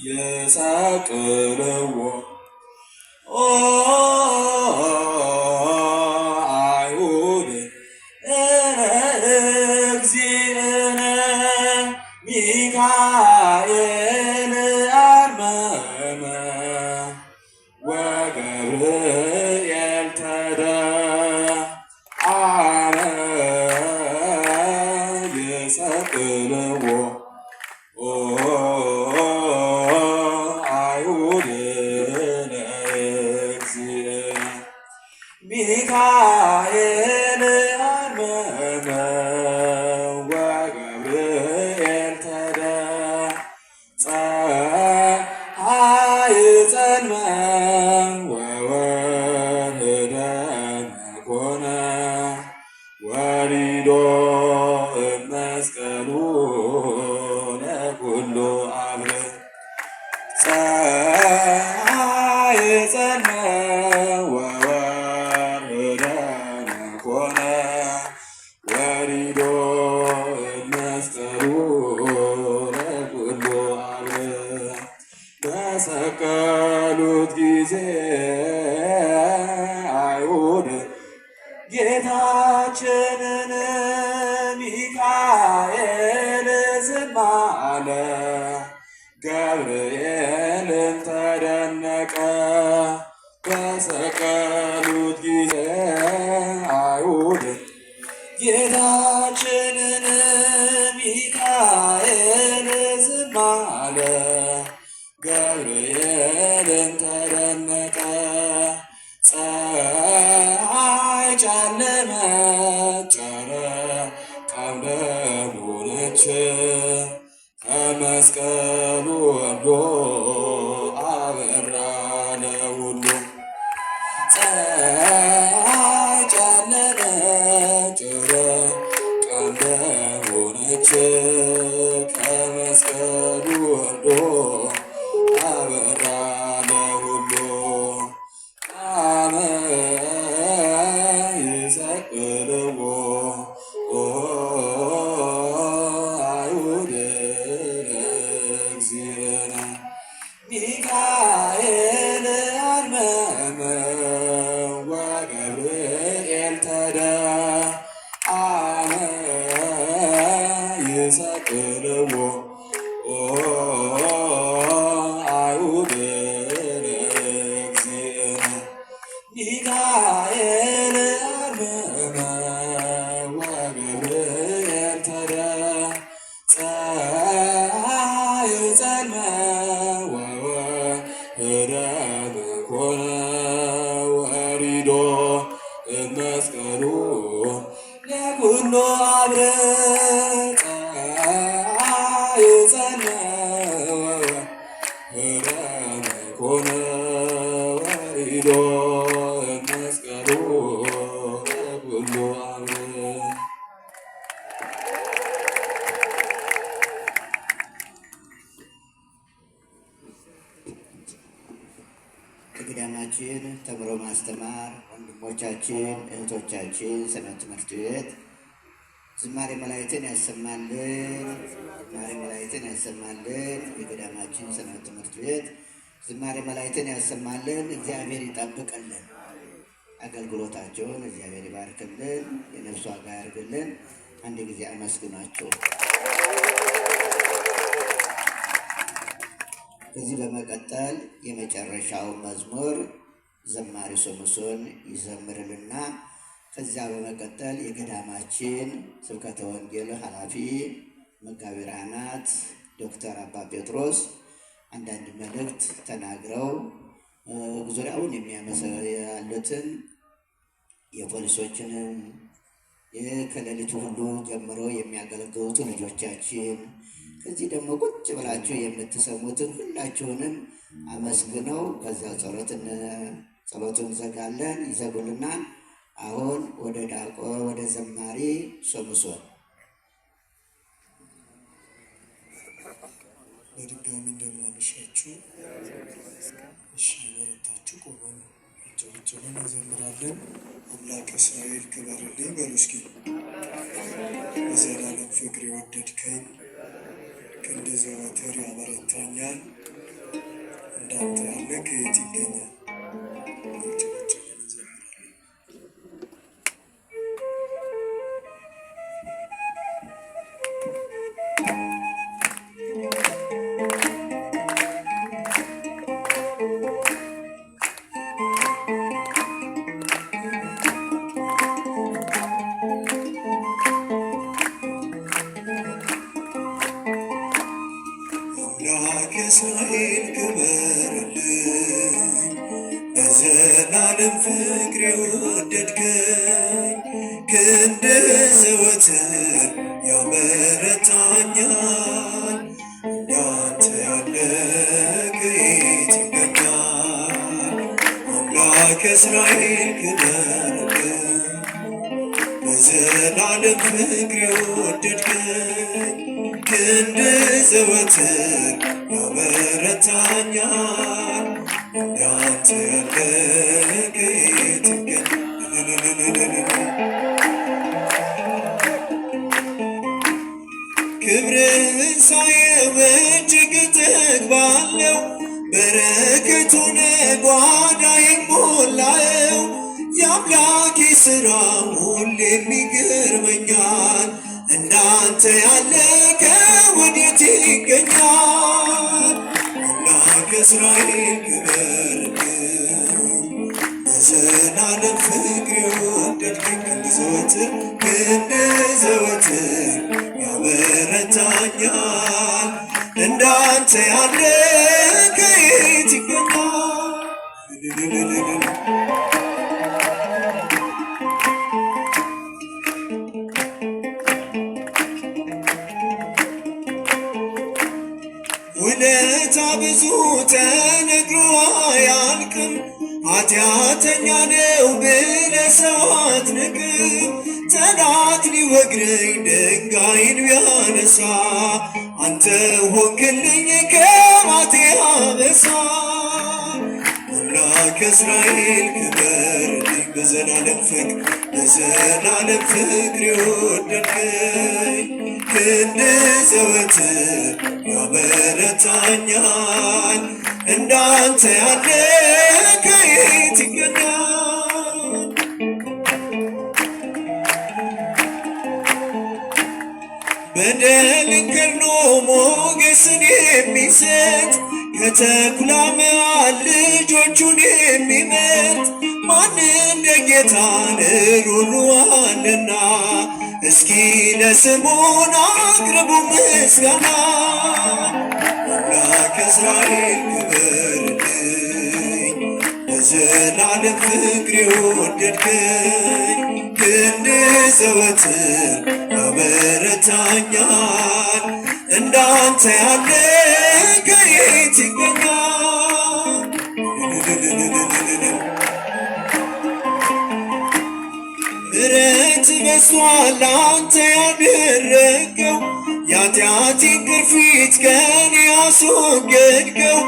ይሰቅልዎ አይሁድ እግዚእነ ሚካኤል አርመመ ወገብርኤል ተደአመ ይሰቅልዎ አይሁድ ለእግዚእነ ሚካኤል አርመመ ወገብርኤል ፀሐይ ጸልመ ወወርኅ ኮነ ወሪዶ እመስቀሉ ለኩሉ አብር ፀሐይ ጸልመ ወወርኅ ኮነ ወሪዶ እመስቀሉ ለኩሉ አብር በሰቀሉት ጊዜ አይሁድ ጌታችንን ሚካኤል ዝም አለ፣ ገብርኤልም ተደነቀ። በሰቀሉት ጊዜ አይሁድ ጌታችንን ሚካኤል ዝም አለ፣ ገብርኤልም ተደነቀ። ፀሐይ ጨለመች፣ ጨረቃም ደም ሆነች፣ ከመስቀሉ ወርዶ አበራ ለሁሉ። ፀሐይ ጨለመች፣ ጨረቃም ደም ሆነች፣ ከመስቀሉ ወርዶ አበራ ለሁሉ። አመ ይሰቅልዎ አይሁድ ለእግዚእነ ሚካኤል አርመመ ወገብርኤል ተደአመ ይሰቅልዎ አይሁድ ለእግዚእነ ሚካኤል አርመመ ወገብርኤል ፀሐይ ጸልመ ወወርኅ ኮነ ወሪዶ እመስቀሉ ለኩሉ አብር ፀሐይ ጸልመ ወወርኅ ኮነ ወሪዶ እመስቀሉ ለኩሉ አብር። በገዳማችን ተምሮ ማስተማር ወንድሞቻችን እህቶቻችን ሰንበት ትምህርት ቤት ዝማሬ መላእክትን ያሰማልን፣ ዝማሬ መላእክትን ያሰማልን። የገዳማችን ሰንበት ትምህርት ቤት ዝማሬ መላእክትን ያሰማልን። እግዚአብሔር ይጠብቅልን፣ አገልግሎታቸውን እግዚአብሔር ይባርክልን፣ የነፍስ ዋጋ ያድርግልን። አንድ ጊዜ አመስግኗቸው። ከዚህ በመቀጠል የመጨረሻው መዝሙር ዘማሪ ሶምሶን ይዘምርልና ከዚያ በመቀጠል የገዳማችን ስብከተ ወንጌል ኃላፊ መጋቤ ብርሃናት ዶክተር አባ ጴጥሮስ አንዳንድ መልእክት ተናግረው ዙሪያውን ያሉትን የፖሊሶችንም ከሌሊቱ ሁሉ ጀምሮ የሚያገለግሉት ልጆቻችን ከዚህ ደግሞ ቁጭ ብላችሁ የምትሰሙትን ሁላችሁንም አመስግነው ከዛ ጸሎቱን እንዘጋለን። ይዘጉልናል። አሁን ወደ ዘማሪ ሶምሶን በድጋሚ እንደምናመሻችሁ። እሺ በረታችሁ። ቆመን ጨብጨበን እንዘምራለን። አምላክ እስራኤል ክበርልኝ በሉ እስኪ። የዘላለም ፍቅር የወደድከኝ ክንድ ዘወትር ያበረታኛል። እንዳንተ ያለ ከየት ይገኛል? እስራኤል ክበርልኝ በዘላለም ፍቅር የወደድከኝ ክንድህ ዘወትር ያበረታኛል። እንዳንተ ያለ ከየት ይገኛል? አምላክ እስራኤል ክበርልኝ በዘላለም ፍቅር የወደድከኝ ክንድህ ዘወትር ያበረታኛል። እንዳንተ ያለ ከየት ይገኛል? ክብርህን ሳየው እጅግ እጠግባለሁ፣ በረከቱን ጓዳዬን ሞላኸው። የአምላኬ ሥራ ሁሌም ይገርመኛል። እንዳንተ ያለ ከወዴት ይገኛል? አምላክ እስራኤል ክበርልኝ በዘላለም ፍቅር የወደድከኝ ክንድህ ዘወትር ያበረታኛል። እንዳንተ ያለ ከየት ይገኛል? ውለታ ብዙ ተነግሮ አያልቅም። ኃጢአተኛ ነው ብለህ ሰው አትንቅም። ጠላት ሊወግረኝ ድንጋይን ቢያነሳ አንተ ሆንክልኝ ከማቴ አበሳ። አምላክ እስራኤል ክበርልኝ በዘላለም ፍቅር የወደድከኝ ክንድህ ዘወትር ያበረታኛል። እንዳንተ ያለ ከየት ይገኛል? በደልን ከድኖ ሞገስን የሚሰጥ ከተኩላ መሃል ልጆቹን የሚመርጥ ማን እንደ ጌታ ርኅሩኅ አለና? እስኪ ለስሙን አቅርቡ ምስጋና። አምላክ እስራኤል ክበርልኝ በዘላለም ፍቅር የወደድከኝ ክንድህ ዘወትር ያበረታኛል። እንዳንተ ያለ ከየት ይገኛል? ምሕረት በዝቷል አንተ ያደረገው፣ የኃጢአቴን ቅርፊት ከኔ ያስወገድከው።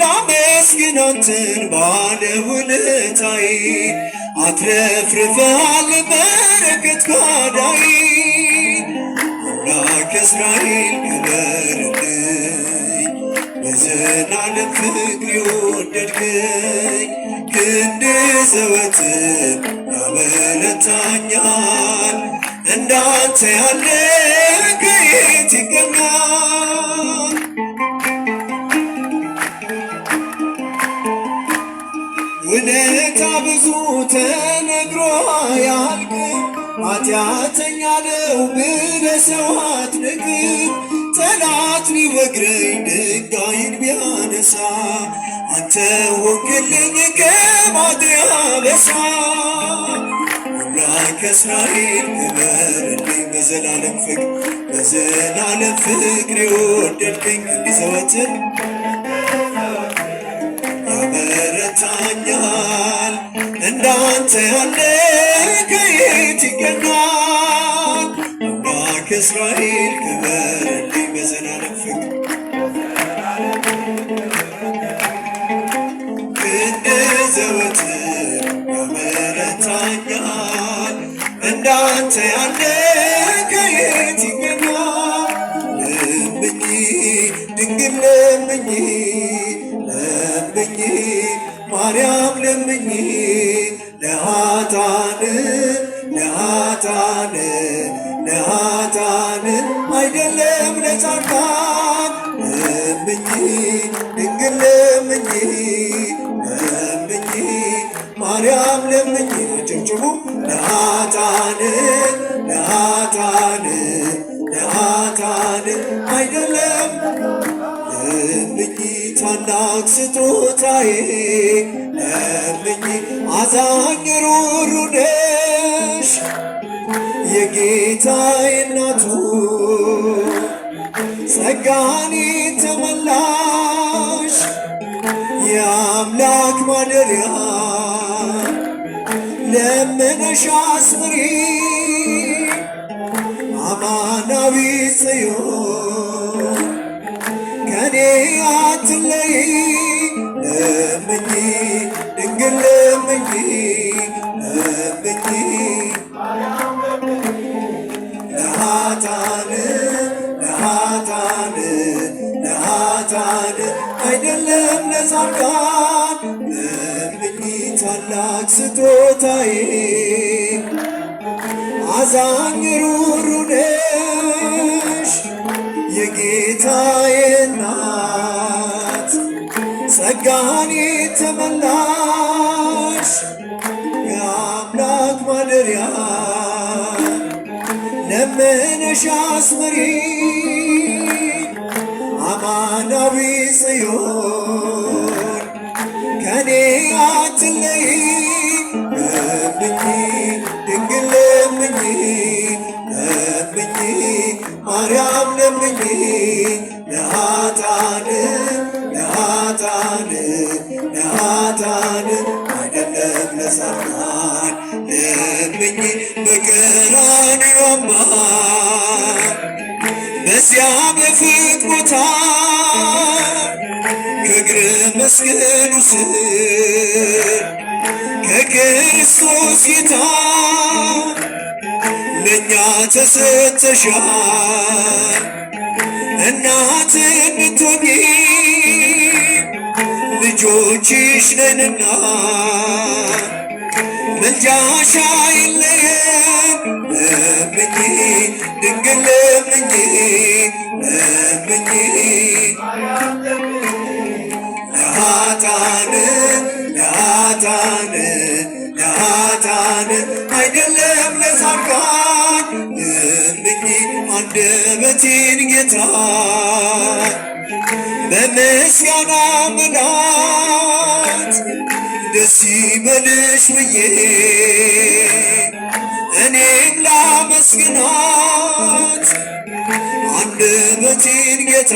ላመስግን አንተን ባለውለታዬ፣ አትረፍርፈሃል በረከት ጓዳዬ። አምላክ እስራኤል ክበርልኝ በዘላለም ፍቅር የወደድከኝ ክንድህ ዘወትር ያበረታኛል። እንዳንተ ያለ ከየት ይገኛል? ውለታ ብዙ ተነግሮ አያልቅም። ኃጢአተኛ ነው ብለህ ሰው አትንቅም። ጠላት ሊወግረኝ ድንጋይን ቢያነሳ አንተ ሆንክልኝ ከማቴ አበሳ። አምላክ እስራኤል ክበርልኝ በዘላለም ፍቅር የወደድከኝ ክንድህ ዘወትር ያበረታኛል። እንዳንተ ያለ ከየት ይገኛል? አምላክ እስራኤል ክበርልኝ በዘላለም ፍቅር ክንድህ ዘወትር ያበረታኛል። እንዳንተ ያለ ከየት ይገኛል? ለምኝ ድንግል ለምኝ ለምኝ ማርያም ለምኝ ለኃጥአን ለኃጥአን ለኃጥአን አይደለም ለጻድቃን ለምኝ ድንግል ለምኝ ለምኝ ማርያም ለምኝ ጭብጭቡ ለኃጥአን ለኃጥአን ለኃጥአን አይደለም ለምኝ ታላቅ ስጦታዬ ለምኝ አዛኝ ሩሩ ነሽ የጌታዬ እናቱ ጸጋን የተመላሽ የአምላክ ማደሪያ ለምነሽ አስምሪ አማናዊት ጽዮን ከኔ አትለይ ለምኝ ድንግል ለምኝ ለምኝ ለኃጥአን ለኃጥአን ለኃጥአን አይደለም ለጻድቃን ለምኝ ታላቅ ስጦታዬ አዛኝ ሩሩ ነሽ የጌታዬ እናት ጸጋን የተመላሽ የአምላክ ማደሪያ ለምነሽ አስምሪ አማናዊት ጽዮን ከኔ አትለይ ለምኝ ድንግል ለምኝ ለምኝ ማርያም ለምኝ ለኃጥአን ለኃጥአን ለኃጥአን አይደለም ለጻድቃን ለምኝ በቀራንዮ አምባ በዚያ በፍቅር ቦታ ከእግረ መስቀሉ ስር ከክርስቶስ ጌታ ለእኛ ተሰጥተሻል እናት እንድትሆኚ ልጆችሽ ነንና ምልጃሽ አይለየን ለምኝ ድንግል ለምኝ ለምኝ ለኃጥአን ለኃጥአን ለኃጥአን አይደለም ለጻድቃን ለምኝ አንደበቴን ጌታ በምስጋና ምላት ደስ ይበልሽ ብዬ እኔም ላመስግናት አንደበቴን ጌታ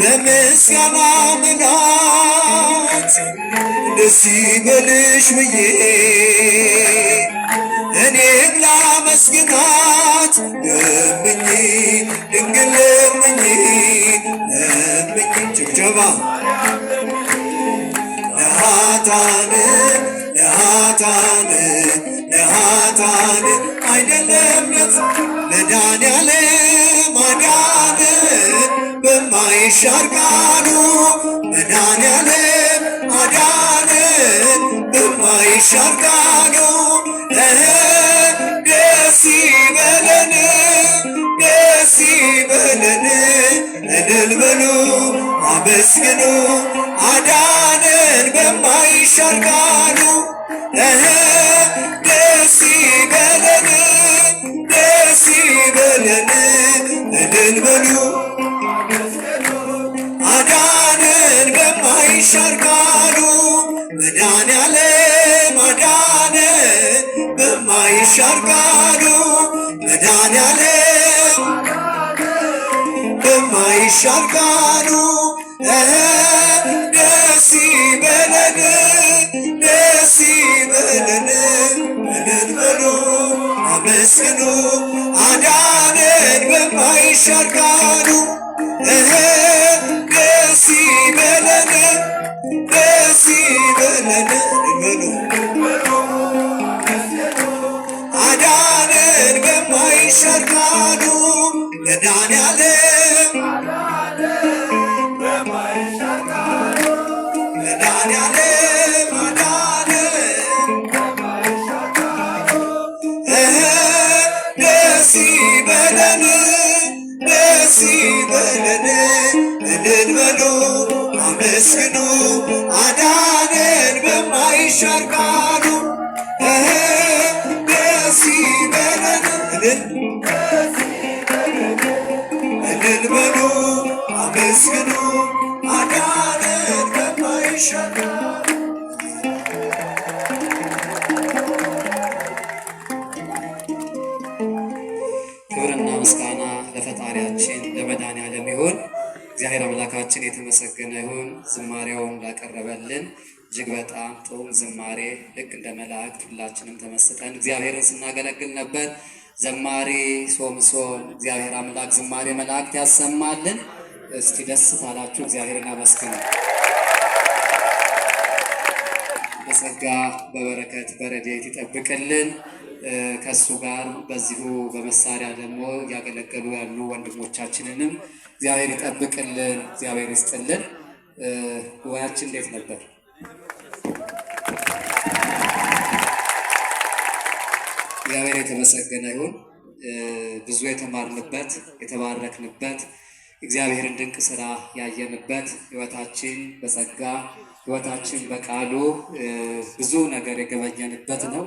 በምስጋና ምላት ደስ ይበልሽ ብዬ እኔም ላመስግናት ለምኝ ድንግል ለምኝ ለምኝ ጭብጨባ ለኃጥአን ለኃጥአን ለኃጥአን አይደለም መድኃኒዓለም አዳነ በማይሻር ቃሉ መድኃኒዓለም አዳነ በማይሻር ቃሉ ደስ ይበለን ደስ ይበለን እልል በሉ አመስግኑ አዳነን በማይሻር ቃሉ ደስ ይበለን ደስ ይበለን እልል በሉ አዳነን በማይሻር ቃሉ መድኃኒዓለም አዳነን በማይሻር ቃሉ መድኃኒዓለም በማይሻር ቃሉ ደስ ይበለን ደስ ይበለን እልል በሉ አመስግኑ አዳነን በማይሻር ቃሉ ደስ ይበለን ደስ ይበለን እልል በሉ አዳነን በማይሻር ቃሉ መድኃኒዓለም መድኃኒዓለም ደስ ይበለን ደስ ይበለን እልል በሉ አመስግኑ አዳነን በማይሻር ቃሉ ደስ ይበለን እልል በሉ አመስግኑ አዳነን በማይሻር ቃሉ። ክብርና ምስጋና ለፈጣሪያችን ለመድኃኔዓለም ይሁን። እግዚአብሔር አምላካችን የተመሰገነ ይሁን። ዝማሬውን ላቀረበልን እጅግ በጣም ጥዑም ዝማሬ ልክ እንደ መላእክት ሁላችንም ተመስጠን እግዚአብሔርን ስናገለግል ነበር። ዘማሪ ሶምሶን እግዚአብሔር አምላክ ዝማሬ መላእክት ያሰማልን። እስቲ ደስ ካላችሁ እግዚአብሔርን አመስግኑ። በጸጋ በበረከት በረድኤት ይጠብቅልን። ከሱ ጋር በዚሁ በመሳሪያ ደግሞ እያገለገሉ ያሉ ወንድሞቻችንንም እግዚአብሔር ይጠብቅልን፣ እግዚአብሔር ይስጥልን። ጉባኤያችን እንዴት ነበር? እግዚአብሔር የተመሰገነ ይሁን። ብዙ የተማርንበት የተባረክንበት እግዚአብሔርን ድንቅ ስራ ያየንበት ሕይወታችን በጸጋ ሕይወታችን በቃሉ ብዙ ነገር የገበኘንበት ነው።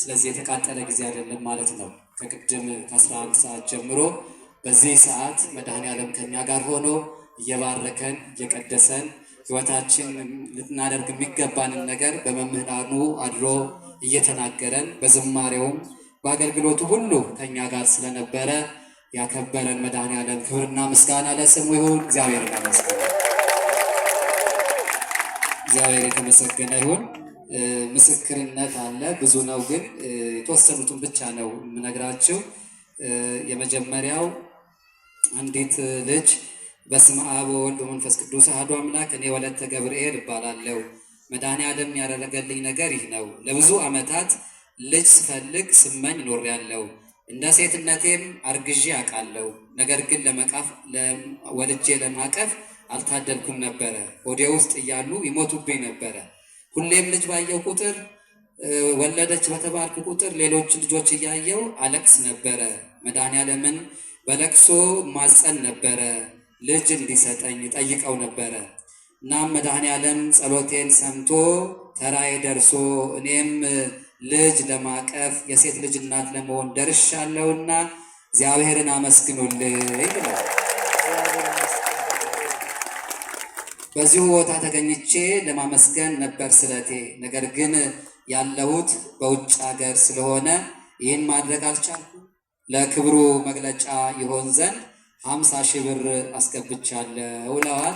ስለዚህ የተቃጠለ ጊዜ አይደለም ማለት ነው። ከቅድም ከ11 ሰዓት ጀምሮ በዚህ ሰዓት መድኃኔዓለም ከኛ ጋር ሆኖ እየባረከን እየቀደሰን ሕይወታችን ልናደርግ የሚገባንን ነገር በመምህራኑ አድሮ እየተናገረን በዝማሬውም በአገልግሎቱ ሁሉ ከኛ ጋር ስለነበረ ያከበረን መድኃኔዓለም ክብርና ምስጋና ለስሙ ይሁን። እግዚአብሔር ይመስገን። እግዚአብሔር የተመሰገነ ይሁን። ምስክርነት አለ፣ ብዙ ነው፣ ግን የተወሰኑትን ብቻ ነው የምነግራችሁ። የመጀመሪያው አንዲት ልጅ በስመ አብ ወወልድ ወመንፈስ ቅዱስ አሐዱ አምላክ፣ እኔ ወለተ ገብርኤል እባላለሁ። መድኃኔዓለም ያደረገልኝ ነገር ይህ ነው። ለብዙ ዓመታት ልጅ ስፈልግ ስመኝ ኖሬያለሁ። እንደ ሴትነቴም አርግዤ አውቃለሁ። ነገር ግን ወልጄ ለማቀፍ አልታደልኩም ነበረ። ሆዴ ውስጥ እያሉ ይሞቱብኝ ነበረ። ሁሌም ልጅ ባየው ቁጥር ወለደች በተባልኩ ቁጥር ሌሎች ልጆች እያየው አለቅስ ነበረ። መድኃኔዓለምን በለቅሶ ማጸን ነበረ። ልጅ እንዲሰጠኝ ጠይቀው ነበረ። እናም መድኃኔዓለም ጸሎቴን ሰምቶ ተራዬ ደርሶ እኔም ልጅ ለማቀፍ የሴት ልጅ እናት ለመሆን ደርሻለሁና እግዚአብሔርን አመስግኑልኝ ይላል። በዚሁ ቦታ ተገኝቼ ለማመስገን ነበር ስለቴ። ነገር ግን ያለሁት በውጭ ሀገር ስለሆነ ይህን ማድረግ አልቻልኩም። ለክብሩ መግለጫ ይሆን ዘንድ 50 ሺህ ብር አስገብቻለሁ ብለዋል።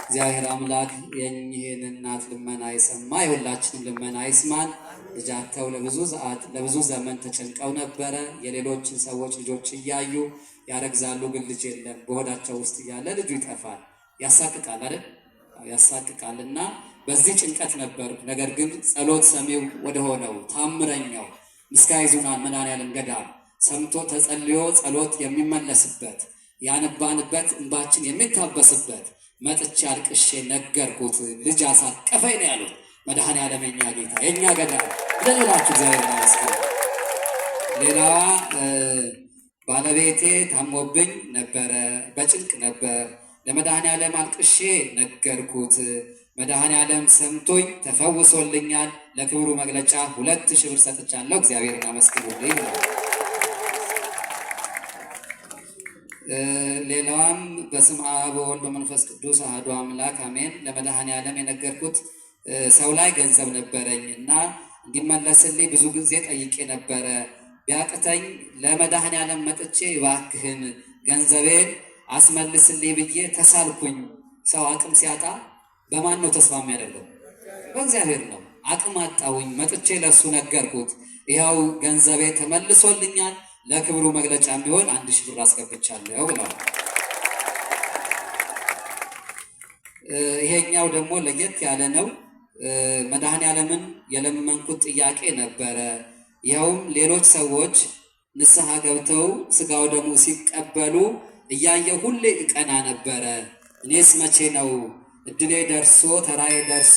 እግዚአብሔር አምላክ የእኚህን እናት ልመና የሰማ የሁላችንም ልመና ይስማን። ልጃቸው ለብዙ ዘመን ተጨንቀው ነበረ። የሌሎችን ሰዎች ልጆች እያዩ ያረግዛሉ፣ ግን ልጅ የለም። በሆዳቸው ውስጥ እያለ ልጁ ይጠፋል። ያሳቅቃል አይደል? ያሳቅቃል። እና በዚህ ጭንቀት ነበር። ነገር ግን ጸሎት ሰሚው ወደ ሆነው ታምረኛው ምስካየ ኅዙናን መድኃኔዓለም ገዳም ሰምቶ ተጸልዮ ጸሎት የሚመለስበት ያነባንበት እንባችን የሚታበስበት መጥቼ አልቅሼ ነገርኩት። ልጅ አሳቀፈኝ ነው ያሉት። መድኃኔዓለም የኛ ጌታ የኛ ገዳም ለሌላችሁ እግዚአብሔር ይመስገን። ሌላዋ ባለቤቴ ታሞብኝ ነበረ፣ በጭንቅ ነበር። ለመድኃኔዓለም አልቅሼ ነገርኩት። መድኃኔዓለም ሰምቶኝ ተፈውሶልኛል። ለክብሩ መግለጫ 2000 ብር ሰጥቻለሁ። እግዚአብሔርን አመስግኑልኝ። ሌላዋም በስመ አብ ወወልድ ወመንፈስ ቅዱስ አሐዱ አምላክ አሜን። ለመድኃኔዓለም የነገርኩት ሰው ላይ ገንዘብ ነበረኝ እና እንዲመለስልኝ ብዙ ጊዜ ጠይቄ ነበረ። ቢያቅተኝ ለመድኃኔዓለም መጥቼ እባክህን ገንዘቤን አስመልስልኝ ብዬ ተሳልኩኝ። ሰው አቅም ሲያጣ በማን ነው ተስፋ የሚያደርገው? በእግዚአብሔር ነው። አቅም አጣሁኝ፣ መጥቼ ለእሱ ነገርኩት። ይኸው ገንዘቤ ተመልሶልኛል። ለክብሩ መግለጫ ቢሆን 1000 ብር አስገብቻለሁ ብለዋል። ይሄኛው ደግሞ ለየት ያለ ነው። መድኃኔዓለምን የለመንኩት ጥያቄ ነበረ። ይኸውም ሌሎች ሰዎች ንስሐ ገብተው ስጋው ደግሞ ሲቀበሉ እያየው ሁሌ እቀና ነበረ። እኔስ መቼ ነው እድሌ ደርሶ ተራዬ ደርሶ